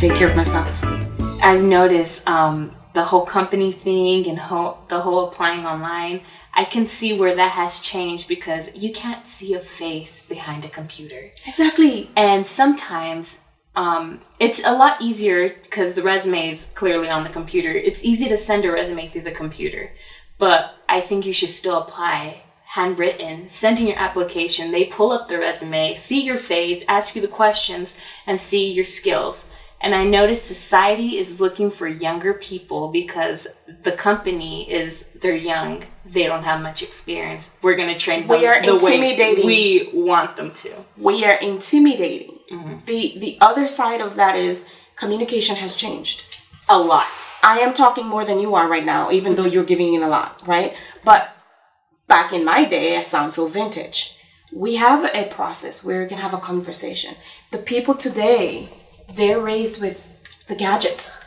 take care of myself. I've noticed the whole company thing and the whole applying online. I can see where that has changed because you can't see a face behind a computer. Exactly. And sometimes it's a lot easier because the resume is clearly on the computer. It's easy to send a resume through the computer. But I think you should still apply handwritten, send in your application. They pull up the resume, see your face, ask you the questions, and see your skills. And I notice society is looking for younger people because the company they're young. They don't have much experience. We're going to train them the way we want them to. We are intimidating. Mm-hmm. The other side of that is communication has changed. A lot. I am talking more than you are right now, even though you're giving in a lot, right? But back in my day, I sound so vintage. We have a process where we can have a conversation. The people today, they're raised with the gadgets.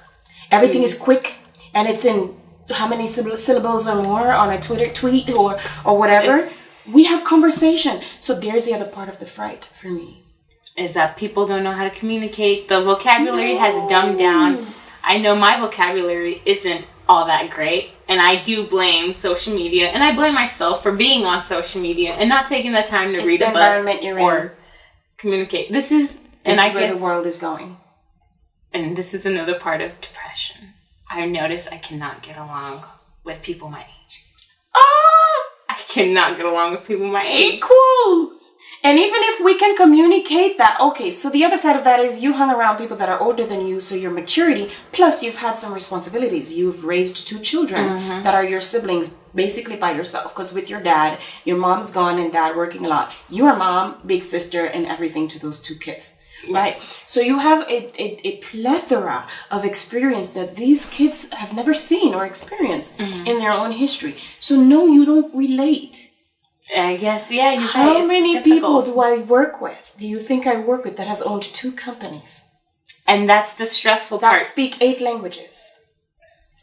Everything is quick, and it's in how many syllables or more on a Twitter tweet or whatever. We have conversation. So there's the other part of the fright for me. Is that people don't know how to communicate. The vocabulary has dumbed down. I know my vocabulary isn't all that great, and I do blame social media, and I blame myself for being on social media and not taking the time to read a book or communicate. This is where the world is going. And this is another part of depression. I notice I cannot get along with people my age. I cannot get along with people my age. Equal! And even if we can communicate that, okay, so the other side of that is you hung around people that are older than you, so your maturity, plus you've had some responsibilities. You've raised 2 children that are your siblings basically by yourself. Because with your dad, your mom's gone and dad working a lot. Your mom, big sister, and everything to those 2 kids. Right? Yes. So you have a plethora of experience that these kids have never seen or experienced in their own history. So no, you don't relate. I guess, yeah. How many people do I work with? Do you think I work with that has owned 2 companies? And that's the stressful part. That speak 8 languages.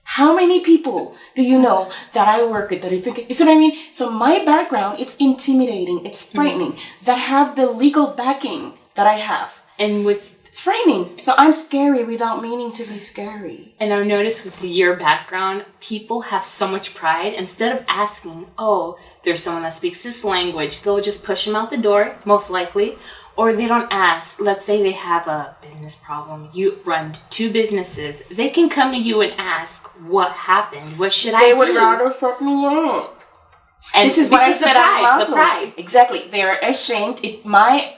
How many people do you know that I work with that I think, you see what I mean? So my background, it's intimidating, it's frightening, that have the legal backing that I have. And it's frightening. So I'm scary without meaning to be scary. And I've noticed with your background, people have so much pride. Instead of asking, oh, there's someone that speaks this language, they'll just push them out the door, most likely. Or they don't ask. Let's say they have a business problem. You run 2 businesses. They can come to you and ask, what happened? What should I do? They would rather shut me up. And this is what I said. The pride. Exactly. They are ashamed. My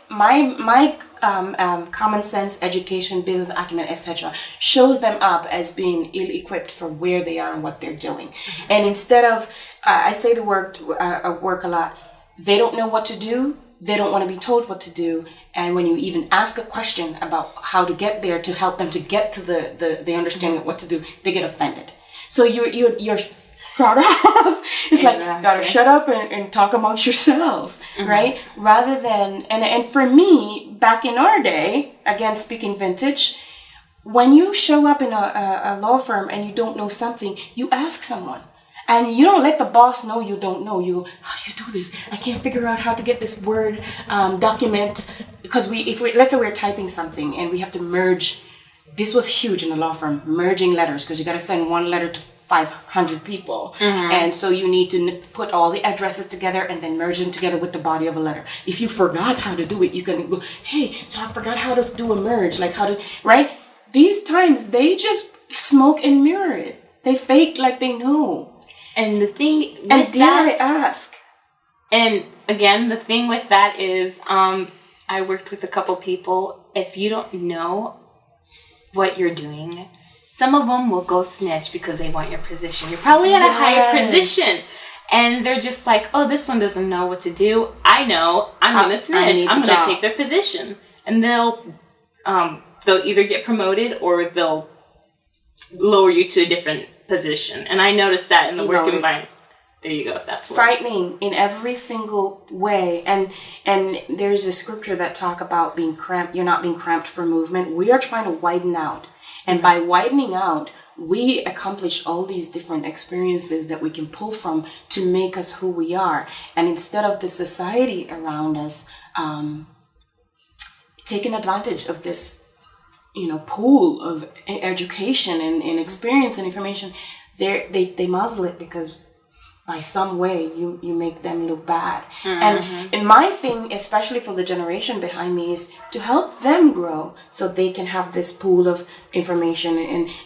common sense, education, business acumen, etc., shows them up as being ill-equipped for where they are and what they're doing. Mm-hmm. And instead of, I say the word work a lot. They don't know what to do. They don't want to be told what to do. And when you even ask a question about how to get there to help them to get to the understanding of what to do, they get offended. So you're shut up. It's like, gotta shut up and talk amongst yourselves, right? Rather than, and for me, back in our day, again, speaking vintage, when you show up in a law firm and you don't know something, you ask someone. And you don't let the boss know you don't know. You go, how do you do this? I can't figure out how to get this Word document. Because let's say we're typing something and we have to merge. This was huge in the law firm, merging letters, because you got to send one letter to 500 people. And so you need to put all the addresses together and then merge them together with the body of a letter. If you forgot how to do it, you can go, hey, so I forgot how to do a merge, like how to, right? These times, they just smoke and mirror it. They fake like they know. And the thing with and dare I ask? And again, the thing with that is, I worked with a couple people. If you don't know what you're doing, some of them will go snitch because they want your position. You're probably at a higher position. And they're just like, oh, this one doesn't know what to do. I know. I'm going to snitch. I'm going to take their position. And they'll either get promoted or they'll lower you to a different position. And I noticed that in the work environment. There you go. That's frightening in every single way. And there's a scripture that talk about being cramped. You're not being cramped for movement. We are trying to widen out. And by widening out, we accomplish all these different experiences that we can pull from to make us who we are. And instead of the society around us taking advantage of this pool of education and experience and information, they muzzle it because by some way you make them look bad. And my thing, especially for the generation behind me, is to help them grow so they can have this pool of information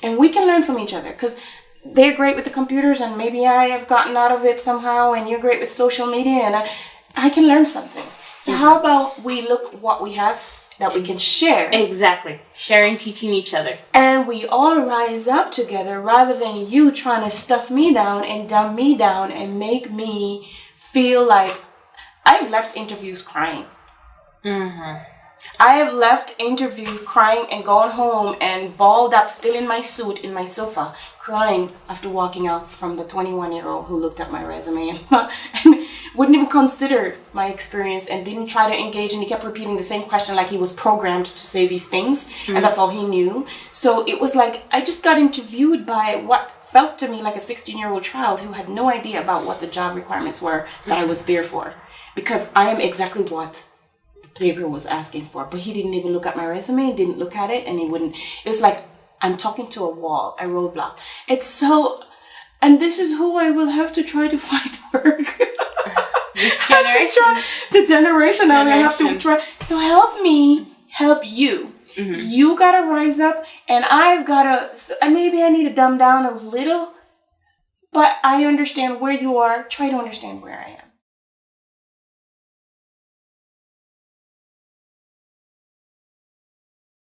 and we can learn from each other, because they're great with the computers and maybe I have gotten out of it somehow, and you're great with social media and I can learn something. So how about we look what we have that we can share? Exactly. Sharing, teaching each other. And we all rise up together rather than you trying to stuff me down and dumb me down and make me feel like I've left interviews crying. I have left interviews crying and going home and balled up, still in my suit, in my sofa, crying after walking out from the 21-year-old who looked at my resume and wouldn't even consider my experience and didn't try to engage, and he kept repeating the same question like he was programmed to say these things and that's all he knew. So it was like I just got interviewed by what felt to me like a 16-year-old child who had no idea about what the job requirements were that I was there for, because I am exactly what paper was asking for, but he didn't even look at my resume, didn't look at it, and he wouldn't. It was like I'm talking to a wall, a roadblock. It's so, and this is who I will have to try to find work. This generation, the generation I will have to try. So help me, help you. You gotta rise up, and I've gotta. Maybe I need to dumb down a little, but I understand where you are. Try to understand where I am.